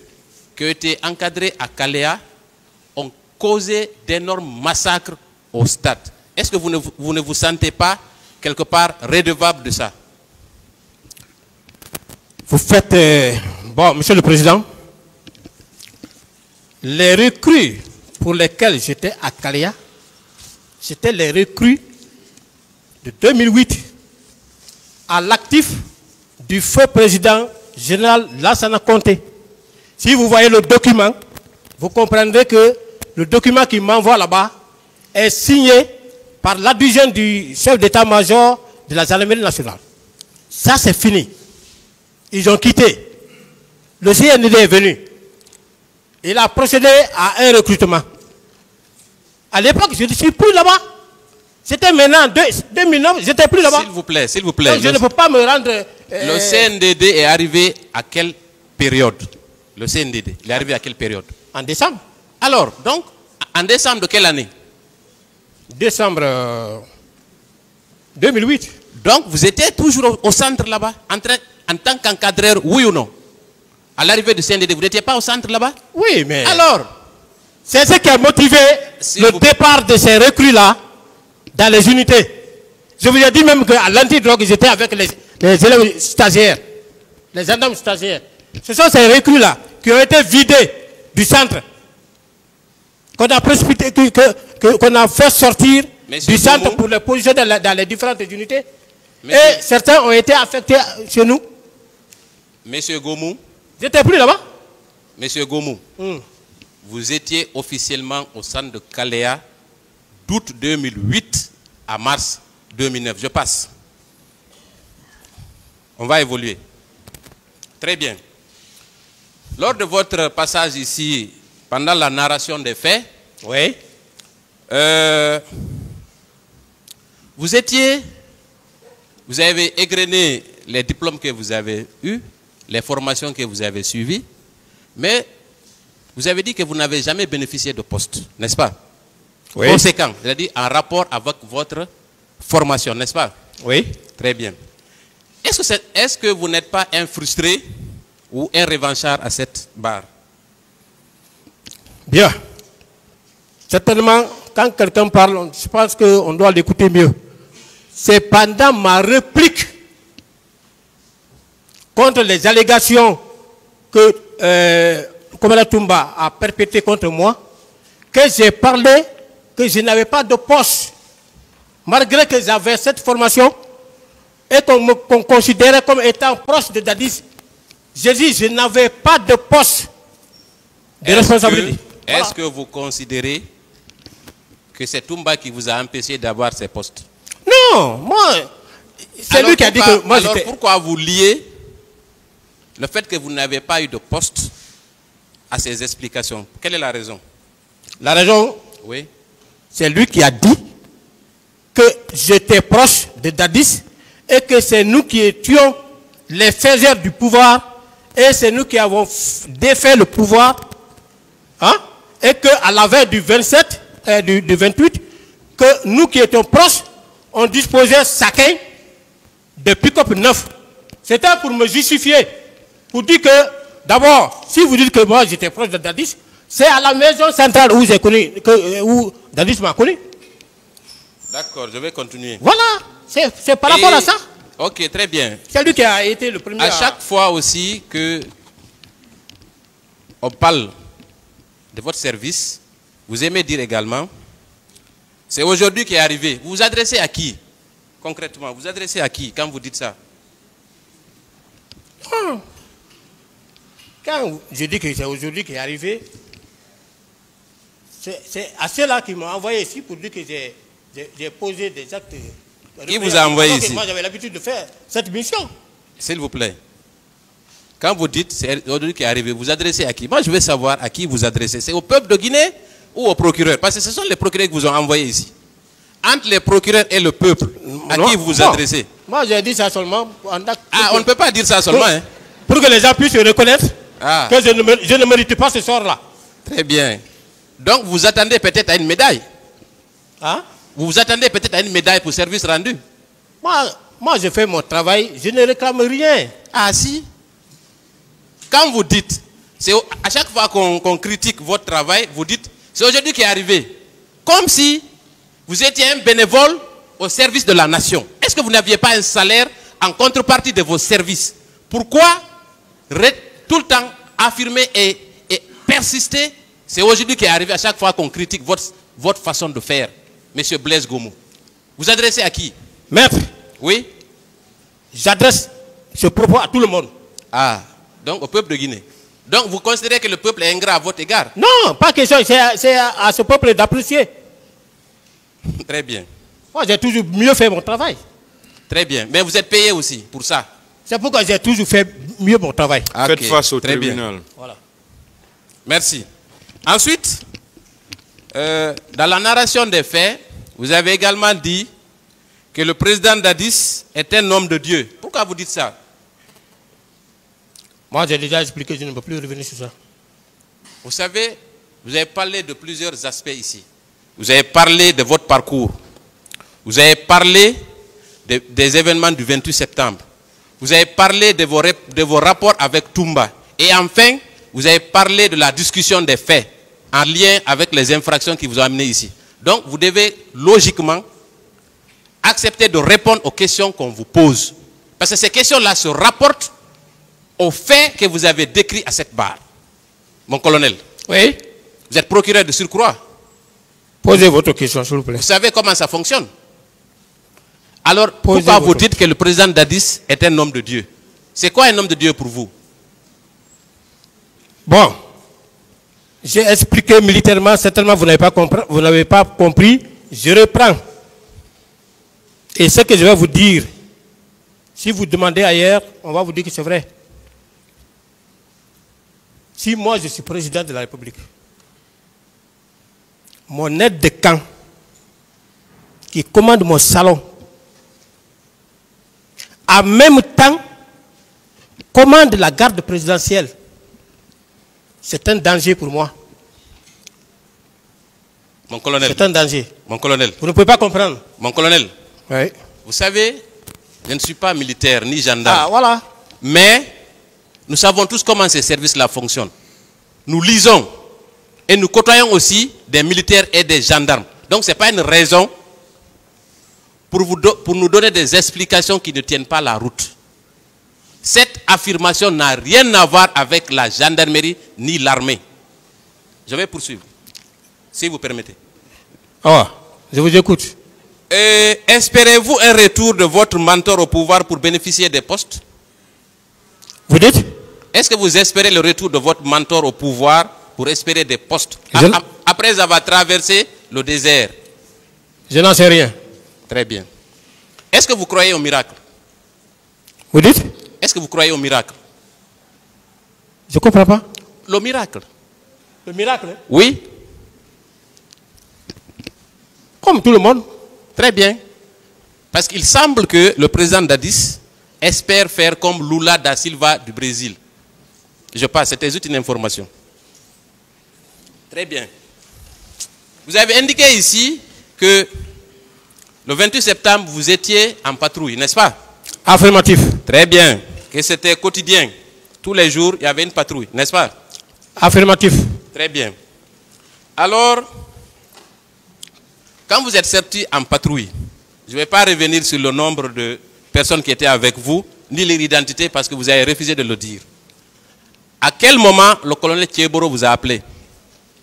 qui ont été encadrées à Kalea ont causé d'énormes massacres au stade. Est-ce que vous ne vous sentez pas quelque part redevable de ça? Vous faites... bon, Monsieur le Président, les recrues pour lesquelles j'étais à Kalea, c'était les recrues de 2008 à l'actif du feu président général Lassana Conté. Si vous voyez le document, vous comprendrez que le document qui m'envoie là-bas est signé par l'adjoint du chef d'état-major de la gendarmerie nationale. Ça, c'est fini. Ils ont quitté. Le CND est venu. Il a procédé à un recrutement. À l'époque, je ne suis plus là-bas. C'était maintenant, 2009, je n'étais plus là-bas. S'il vous plaît, s'il vous plaît. Donc, je ne peux pas me rendre... Le CNDD est arrivé à quelle période? Le CNDD, il est arrivé à quelle période? En décembre. Alors, donc, en décembre de quelle année? Décembre 2008. Donc, vous étiez toujours au centre là-bas, en tant qu'encadreur, oui ou non? À l'arrivée du CNDD, vous n'étiez pas au centre là-bas? Oui, mais... Alors, c'est ce qui a motivé le départ de ces recrues-là dans les unités. Je vous ai dit même qu'à l'antidrogue, ils étaient avec les élèves stagiaires, les gendarmes stagiaires. Ce sont ces recrues-là qui ont été vidés du centre, qu'on a précipité, qu'on a fait sortir du centre pour les positionner dans les différentes unités. Et certains ont été affectés chez nous. Monsieur Gomu. J'étais plus là-bas. Monsieur Gomu, vous étiez officiellement au centre de Kalea d'août 2008 à mars 2009. Je passe. On va évoluer. Très bien. Lors de votre passage ici, pendant la narration des faits, oui. Vous avez égrené les diplômes que vous avez eus, les formations que vous avez suivies, mais vous avez dit que vous n'avez jamais bénéficié de poste, n'est-ce pas? Oui. Conséquent, c'est-à-dire en rapport avec votre formation, n'est-ce pas? Oui. Très bien. Est-ce que vous n'êtes pas un frustré ou un revanchard à cette barre? Bien. Certainement, quand quelqu'un parle, je pense qu'on doit l'écouter mieux. C'est pendant ma réplique contre les allégations que Komala Toumba a perpétrées contre moi que j'ai parlé que je n'avais pas de poste. Malgré que j'avais cette formation et qu'on me considérait comme étant proche de Dadis, j'ai dit que je n'avais pas de poste de responsabilité. Est-ce que vous considérez que c'est Toumba qui vous a empêché d'avoir ces postes? Non, moi, c'est lui qui a dit que moi alors pourquoi vous liez le fait que vous n'avez pas eu de poste à ces explications? Quelle est la raison? La raison, oui, c'est lui qui a dit que j'étais proche de Dadis et que c'est nous qui étions les faiseurs du pouvoir et c'est nous qui avons défait le pouvoir, hein, et qu'à la veille du 27, du 28, que nous qui étions proches, on disposait chacun de pick-up neuf. C'était pour me justifier, pour dire que, d'abord, si vous dites que moi j'étais proche de Dadis, c'est à la maison centrale où j'ai connu, où Dadis m'a connu. D'accord, je vais continuer. Voilà, c'est par rapport à ça. Ok, très bien. C'est lui qui a été le premier. À chaque fois aussi que on parle de votre service, vous aimez dire également, c'est aujourd'hui qui est arrivé. Vous vous adressez à qui, concrètement? Vous vous adressez à qui quand vous dites ça? Quand je dis que c'est aujourd'hui qui est arrivé, c'est à ceux-là qui m'ont envoyé ici pour dire que j'ai posé des actes. Qui vous a envoyé ici? Moi, j'avais l'habitude de faire cette mission. S'il vous plaît. Quand vous dites c'est aujourd'hui qui est arrivé, vous adressez à qui? Moi, je veux savoir à qui vous adressez. C'est au peuple de Guinée ou au procureur? Parce que ce sont les procureurs qui vous ont envoyé ici. Entre les procureurs et le peuple, à qui vous vous adressez? Moi, j'ai dit ça seulement. On ne peut pas dire ça seulement. Pour que les gens puissent reconnaître que je ne mérite pas ce sort-là. Très bien. Donc, vous attendez peut-être à une médaille. Hein? Vous vous attendez peut-être à une médaille pour service rendu. Moi, je fais mon travail, je ne réclame rien. Ah si? Quand vous dites, c'est à chaque fois qu'on critique votre travail, vous dites, c'est aujourd'hui qui est arrivé. Comme si vous étiez un bénévole au service de la nation. Est-ce que vous n'aviez pas un salaire en contrepartie de vos services? Pourquoi tout le temps affirmer et persister? C'est aujourd'hui qui est arrivé à chaque fois qu'on critique votre façon de faire, Monsieur Blaise Gomu. Vous adressez à qui? Maître. Oui? J'adresse ce propos à tout le monde. Ah, donc au peuple de Guinée. Donc vous considérez que le peuple est ingrat à votre égard? Non, pas question, c'est à ce peuple d'apprécier. Très bien. Moi, j'ai toujours mieux fait mon travail. Très bien, mais vous êtes payé aussi pour ça? C'est pourquoi j'ai toujours fait mieux mon travail. Okay. Faites face au très tribunal. Bien. Voilà. Merci. Ensuite, dans la narration des faits, vous avez également dit que le président Dadis est un homme de Dieu. Pourquoi vous dites ça? Moi, j'ai déjà expliqué, je ne peux plus revenir sur ça. Vous savez, vous avez parlé de plusieurs aspects ici. Vous avez parlé de votre parcours. Vous avez parlé des événements du 28 septembre. Vous avez parlé de vos rapports avec Toumba. Et enfin, vous avez parlé de la discussion des faits en lien avec les infractions qui vous ont amené ici. Donc, vous devez logiquement accepter de répondre aux questions qu'on vous pose. Parce que ces questions-là se rapportent aux faits que vous avez décrits à cette barre. Mon colonel. Oui. Vous êtes procureur de surcroît. Posez votre question, s'il vous plaît. Vous savez comment ça fonctionne? Alors, pourquoi vous dites que le président Dadis est un homme de Dieu? C'est quoi un homme de Dieu pour vous? Bon, j'ai expliqué militairement, certainement vous n'avez pas compris, je reprends. Et ce que je vais vous dire, si vous demandez ailleurs, on va vous dire que c'est vrai. Si moi je suis président de la République, mon aide de camp qui commande mon salon, en même temps commande la garde présidentielle, c'est un danger pour moi. Mon colonel. C'est un danger. Mon colonel. Vous ne pouvez pas comprendre. Mon colonel. Oui. Vous savez, je ne suis pas militaire ni gendarme. Ah, voilà. Mais nous savons tous comment ces services-là fonctionnent. Nous lisons et nous côtoyons aussi des militaires et des gendarmes. Donc ce n'est pas une raison pour nous donner des explications qui ne tiennent pas la route. Cette affirmation n'a rien à voir avec la gendarmerie ni l'armée. Je vais poursuivre, si vous permettez. Ah, je vous écoute. Espérez-vous un retour de votre mentor au pouvoir pour bénéficier des postes? Vous dites? Est-ce que vous espérez le retour de votre mentor au pouvoir pour espérer des postes après avoir traversé le désert? Je n'en sais rien. Très bien. Est-ce que vous croyez au miracle? Vous dites? Est-ce que vous croyez au miracle? Je ne comprends pas. Le miracle. Le miracle? Oui. Comme tout le monde. Très bien. Parce qu'il semble que le président Dadis espère faire comme Lula da Silva du Brésil. Je passe, c'était juste une information. Très bien. Vous avez indiqué ici que le 28 septembre, vous étiez en patrouille, n'est-ce pas? Affirmatif. Très bien. Que c'était quotidien. Tous les jours, il y avait une patrouille, n'est-ce pas? Affirmatif. Très bien. Alors, quand vous êtes sorti en patrouille, je ne vais pas revenir sur le nombre de personnes qui étaient avec vous, ni leur identité, parce que vous avez refusé de le dire. À quel moment le colonel Thieboro vous a appelé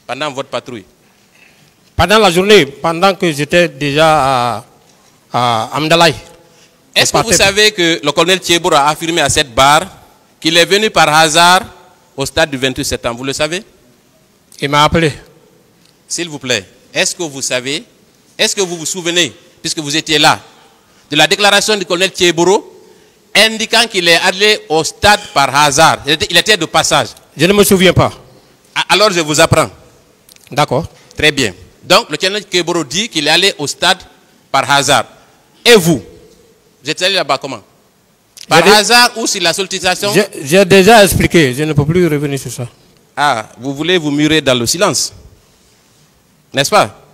pendant votre patrouille? Pendant la journée, pendant que j'étais déjà à Amdalaï. Est-ce que vous savez que le colonel Thieboro a affirmé à cette barre qu'il est venu par hasard au stade du 28 septembre? Vous le savez? Il m'a appelé. S'il vous plaît, est-ce que vous savez, est-ce que vous vous souvenez, puisque vous étiez là, de la déclaration du colonel Thieboro indiquant qu'il est allé au stade par hasard? Il était de passage. Je ne me souviens pas. Alors je vous apprends. D'accord. Très bien. Donc le colonel Thieboro dit qu'il est allé au stade par hasard. Et vous êtes allé là-bas comment? Par hasard ou sur la sollicitation? J'ai déjà expliqué, je ne peux plus revenir sur ça. Ah, vous voulez vous murer dans le silence, n'est-ce pas?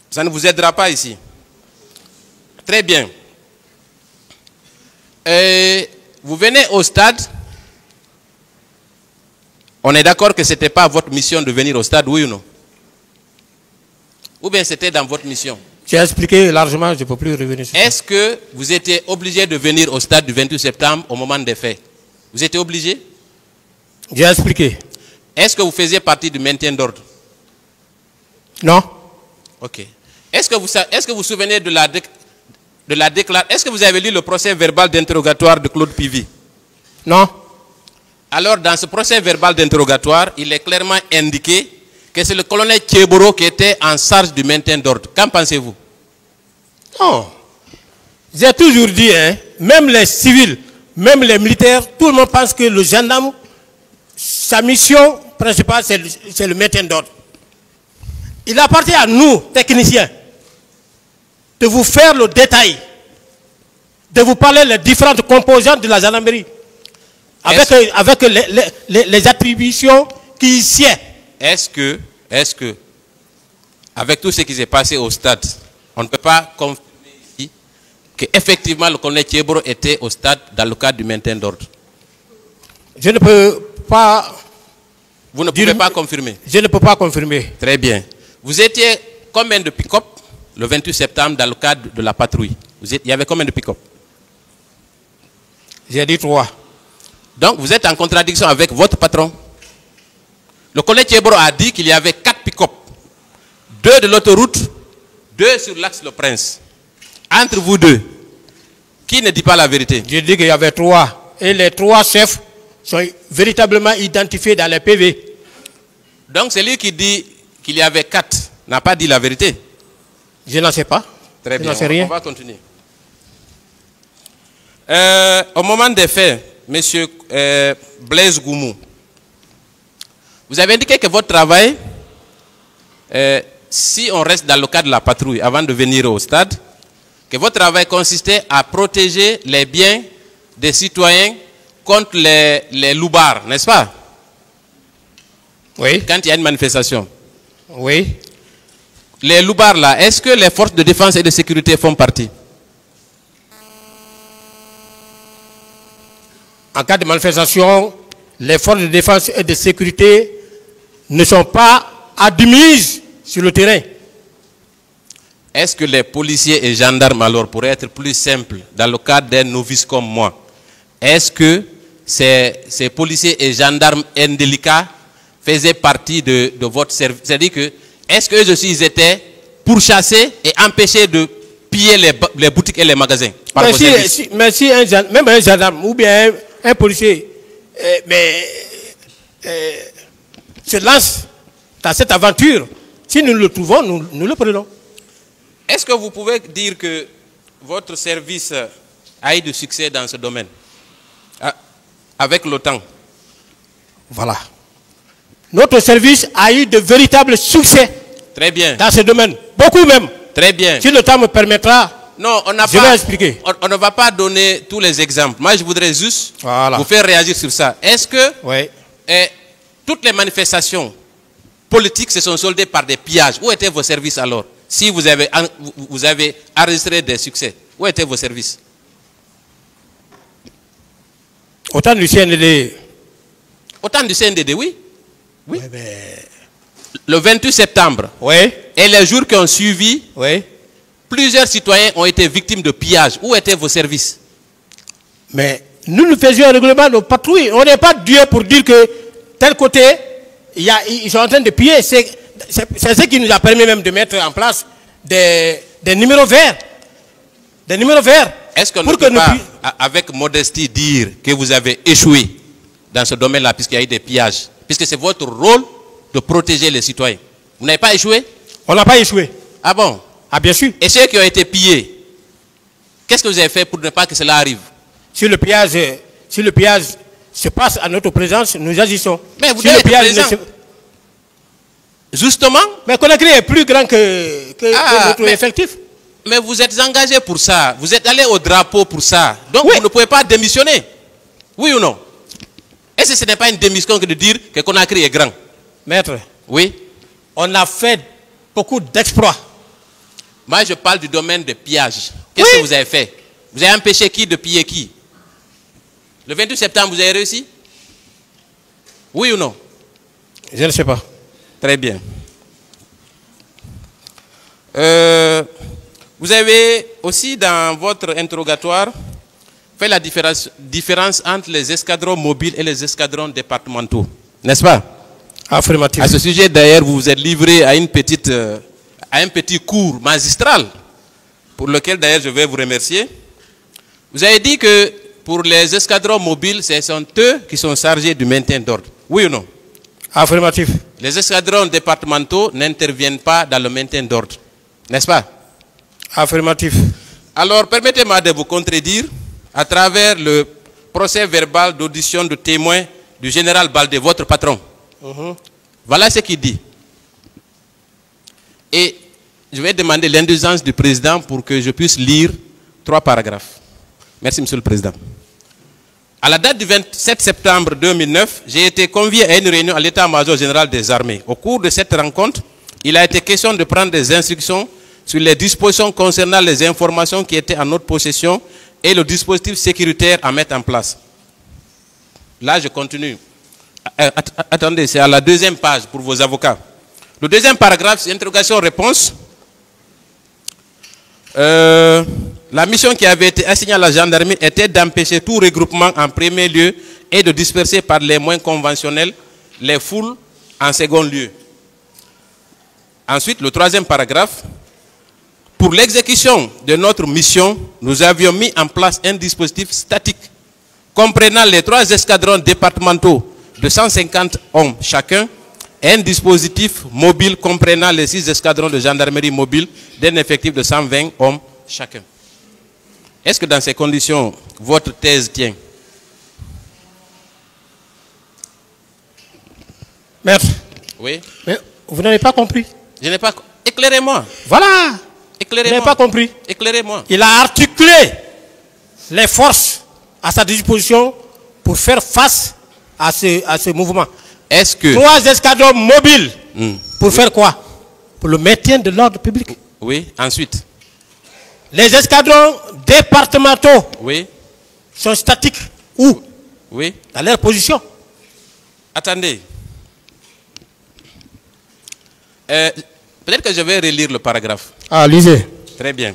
Ça ne vous aidera pas ici. Très bien. Vous venez au stade. On est d'accord que ce n'était pas votre mission de venir au stade, oui ou non? Ou bien c'était dans votre mission? J'ai expliqué largement, je ne peux plus revenir sur ça. Est-ce que vous étiez obligé de venir au stade du 28 septembre au moment des faits? Vous étiez obligé? J'ai expliqué. Est-ce que vous faisiez partie du maintien d'ordre? Non. Ok. Est-ce que vous vous souvenez de la déclaration? Est-ce que vous avez lu le procès verbal d'interrogatoire de Claude Pivy? Non. Alors, dans ce procès verbal d'interrogatoire, il est clairement indiqué que c'est le colonel Thieboro qui était en charge du maintien d'ordre. Qu'en pensez-vous? Non. J'ai toujours dit, hein, même les civils, même les militaires, tout le monde pense que le gendarme, sa mission principale, c'est le maintien d'ordre. Il appartient à nous, techniciens, de vous faire le détail, de vous parler les différentes composantes de la gendarmerie, avec les attributions qui y sied. Est-ce que, avec tout ce qui s'est passé au stade, on ne peut pas confirmer ici qu'effectivement le colonel Thieboro était au stade dans le cadre du maintien d'ordre? Je ne peux pas. Vous ne pouvez pas confirmer? Je ne peux pas confirmer. Très bien. Vous étiez combien de pick-up le 28 septembre dans le cadre de la patrouille? Il y avait combien de pick-up? J'ai dit 3. Donc vous êtes en contradiction avec votre patron. Le colonel Thieboro a dit qu'il y avait 4 pick-up. 2 de l'autoroute, 2 sur l'axe Le Prince. Entre vous deux, qui ne dit pas la vérité? J'ai dit qu'il y avait 3 Et les 3 chefs sont véritablement identifiés dans les PV. Donc celui qui dit qu'il y avait 4 n'a pas dit la vérité. Je n'en sais pas. Très bien, Je n'en sais rien. On va continuer. Au moment des faits, M. Blaise Goumou, vous avez indiqué que votre travail, si on reste dans le cadre de la patrouille avant de venir au stade, que votre travail consistait à protéger les biens des citoyens contre les loupards, n'est-ce pas? Oui. Quand il y a une manifestation. Oui. Les loupards là, est-ce que les forces de défense et de sécurité font partie? En cas de manifestation, les forces de défense et de sécurité ne sont pas admises sur le terrain. Est-ce que les policiers et gendarmes, alors, pour être plus simple, dans le cadre d'un novice comme moi, est-ce que ces policiers et gendarmes indélicats faisaient partie de votre service? C'est-à-dire que, est-ce qu'eux aussi, ils étaient pourchassés et empêchés de piller les boutiques et les magasins par vos services? Mais si même un gendarme ou bien un policier se lance dans cette aventure, si nous le trouvons, nous le prenons. Est-ce que vous pouvez dire que votre service a eu du succès dans ce domaine avec l'OTAN? Voilà. Notre service a eu de véritables succès. Très bien. Dans ce domaine. Beaucoup même. Très bien. Si le temps me permettra, non, je vais expliquer. On ne va pas donner tous les exemples. Moi, je voudrais juste vous faire réagir sur ça. Est-ce que toutes les manifestations politiques se sont soldées par des pillages? Où étaient vos services alors? Si vous avez enregistré des succès, où étaient vos services? Autant du CNDD. Autant du CNDD, oui. Oui. Oui, mais... Le 28 septembre. Oui. Et les jours qui ont suivi, oui. Plusieurs citoyens ont été victimes de pillages. Où étaient vos services? Mais nous faisions un règlement de patrouille. On n'est pas Dieu pour dire que tel côté, ils sont en train de piller. C'est ce qui nous a permis même de mettre en place des numéros verts. Des numéros verts. Est-ce qu'on ne peut pas, avec modestie, dire que vous avez échoué dans ce domaine-là, puisqu'il y a eu des pillages? Puisque c'est votre rôle de protéger les citoyens. Vous n'avez pas échoué? On n'a pas échoué. Ah bon? Ah bien sûr. Et ceux qui ont été pillés, qu'est-ce que vous avez fait pour ne pas que cela arrive? Si le pillage se passe à notre présence, nous agissons. Mais vous si devez le être pillage présent. Justement. Mais Conakry est plus grand que notre effectif. Mais vous êtes engagé pour ça. Vous êtes allé au drapeau pour ça. Donc oui. Vous ne pouvez pas démissionner. Oui ou non? Est-ce que ce n'est pas une démission que de dire que Conakry est grand? Maître. Oui. On a fait beaucoup d'exploits. Moi, je parle du domaine de pillage. Qu'est-ce que vous avez fait? Vous avez empêché qui de piller qui? Le 28 septembre, vous avez réussi? Oui ou non? Je ne sais pas. Très bien. Vous avez aussi, dans votre interrogatoire, fait la différence entre les escadrons mobiles et les escadrons départementaux. N'est-ce pas? Affirmatif. À ce sujet, d'ailleurs, vous vous êtes livré à un petit cours magistral, pour lequel, d'ailleurs, je vais vous remercier. Vous avez dit que pour les escadrons mobiles, ce sont eux qui sont chargés du maintien d'ordre. Oui ou non? Affirmatif. Les escadrons départementaux n'interviennent pas dans le maintien d'ordre. N'est-ce pas? Affirmatif. Alors, permettez-moi de vous contredire à travers le procès verbal d'audition de témoins du général Baldé, votre patron. Voilà ce qu'il dit. Et je vais demander l'indulgence du président pour que je puisse lire 3 paragraphes. Merci, Monsieur le Président. À la date du 27 septembre 2009, j'ai été convié à une réunion à l'état-major général des armées. Au cours de cette rencontre, il a été question de prendre des instructions sur les dispositions concernant les informations qui étaient en notre possession et le dispositif sécuritaire à mettre en place. Là, je continue. Attendez, c'est à la 2e page pour vos avocats. Le 2e paragraphe, c'est interrogation-réponse. La mission qui avait été assignée à la gendarmerie était d'empêcher tout regroupement en premier lieu et de disperser par les moyens conventionnels les foules en second lieu. Ensuite, le 3e paragraphe. Pour l'exécution de notre mission, nous avions mis en place un dispositif statique comprenant les 3 escadrons départementaux de 150 hommes chacun, et un dispositif mobile comprenant les 6 escadrons de gendarmerie mobile d'un effectif de 120 hommes chacun. Est-ce que dans ces conditions, votre thèse tient? Maître. Oui. Mais vous n'avez pas compris. Je n'ai pas... Éclairez-moi. Voilà. Éclairez-moi. Vous n'avez pas compris. Éclairez-moi. Il a articulé les forces à sa disposition pour faire face à ce mouvement. Est-ce que... 3 escadrons mobiles. Pour faire quoi? Pour le maintien de l'ordre public. Oui, ensuite. Les escadrons départementaux sont statiques. Où? Oui. Dans leur position. Attendez. Peut-être que je vais relire le paragraphe. Ah, lisez. Très bien.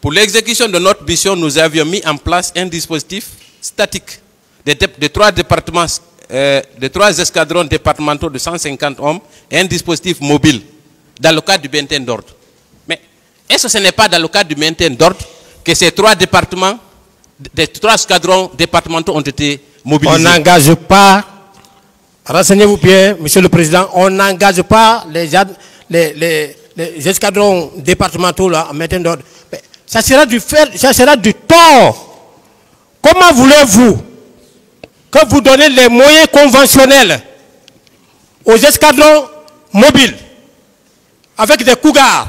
Pour l'exécution de notre mission, nous avions mis en place un dispositif statique de 3 départements, de 3 escadrons départementaux de 150 hommes et un dispositif mobile dans le cadre du maintien d'ordre. Mais est-ce que ce n'est pas dans le cadre du maintien d'ordre que ces 3 départements, des 3 escadrons départementaux ont été mobilisés? On n'engage pas, renseignez-vous bien, Monsieur le Président, on n'engage pas les escadrons départementaux là, en maintien d'ordre. Ça sera du tort. Comment voulez-vous que vous donnez les moyens conventionnels aux escadrons mobiles, avec des cougars,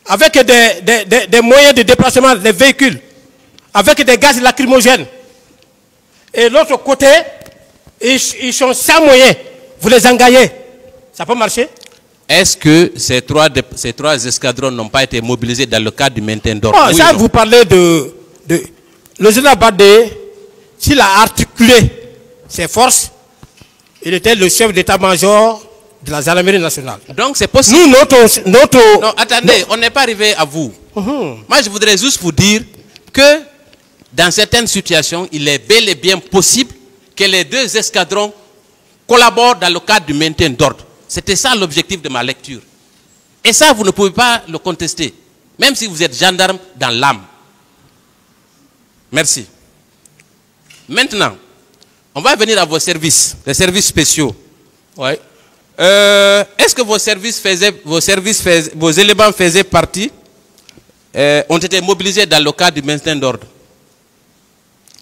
avec des moyens de déplacement des véhicules, avec des gaz lacrymogènes, et l'autre côté, ils sont sans moyens, vous les engagez, ça peut marcher? Est-ce que ces 3 escadrons n'ont pas été mobilisés dans le cadre du maintien d'ordre? Oui, ça, vous parlez de le général Badé, s'il a articulé ses forces, il était le chef d'état-major de la gendarmerie nationale. Donc c'est possible. Nous, notre... Non, attendez, on n'est pas arrivé à vous. Moi, je voudrais juste vous dire que dans certaines situations, il est bel et bien possible que les 2 escadrons collaborent dans le cadre du maintien d'ordre. C'était ça l'objectif de ma lecture. Et ça, vous ne pouvez pas le contester, même si vous êtes gendarme dans l'âme. Merci. Maintenant, on va venir à vos services, les services spéciaux. Ouais. Est-ce que vos éléments faisaient partie, ont été mobilisés dans le cadre du maintien d'ordre?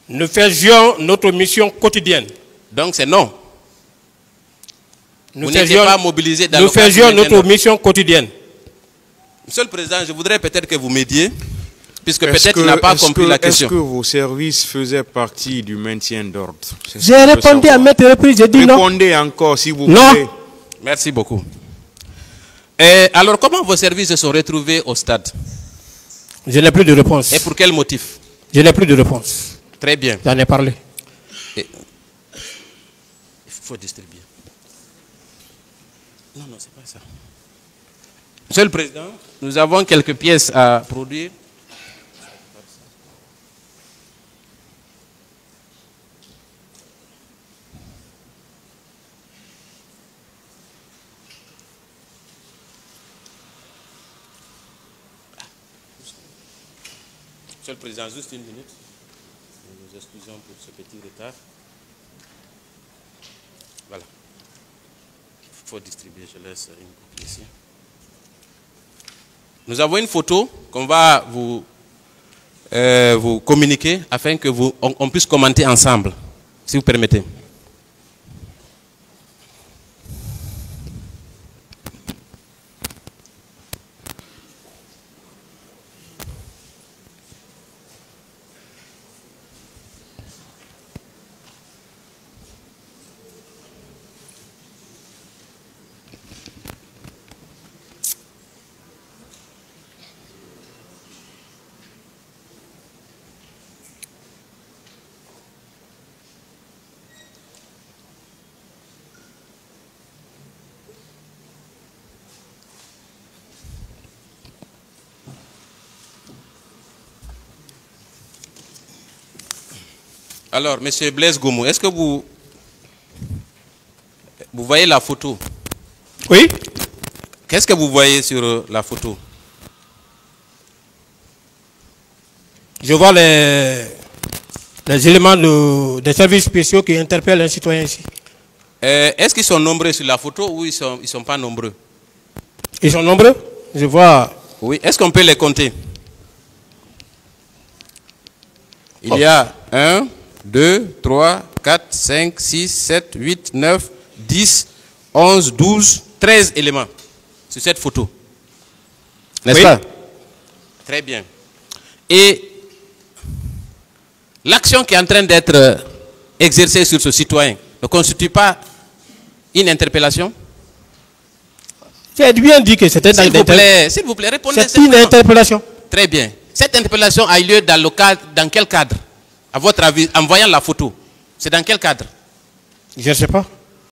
Nous faisions notre mission quotidienne. Donc c'est non. Nous faisions notre mission quotidienne. Monsieur le Président, je voudrais peut-être que vous m'aidiez, puisque peut-être qu'il n'a pas compris la question. Est-ce que vos services faisaient partie du maintien d'ordre? J'ai répondu à maintes reprises, j'ai dit non. Répondez encore, s'il vous plaît. Non. Merci beaucoup. Et alors, comment vos services se sont retrouvés au stade? Je n'ai plus de réponse. Et pour quel motif? Je n'ai plus de réponse. Très bien. J'en ai parlé. Il faut distribuer. Non, c'est pas ça. Monsieur le Président, nous avons quelques pièces à produire. Monsieur le Président, juste une minute. Nous nous excusons pour ce petit retard. Voilà. Il faut distribuer, je laisse une copie ici. Nous avons une photo qu'on va vous communiquer afin que on puisse commenter ensemble, si vous permettez. Alors, M. Blaise Goumou, est-ce que vous voyez la photo? Oui. Qu'est-ce que vous voyez sur la photo? Je vois les les éléments des services spéciaux qui interpellent un citoyen ici. Est-ce qu'ils sont nombreux sur la photo ou ils sont pas nombreux? Ils sont nombreux. Je vois. Oui. Est-ce qu'on peut les compter? Il y a 1, 2, 3, 4, 5, 6, 7, 8, 9, 10, 11, 12, 13 éléments sur cette photo. N'est-ce pas? Très bien. Et l'action qui est en train d'être exercée sur ce citoyen ne constitue pas une interpellation? J'ai bien dit que c'était S'il vous plaît, répondez. C'est une interpellation. Très bien. Cette interpellation a eu lieu dans quel cadre? À votre avis, en voyant la photo, c'est dans quel cadre? Je ne sais pas.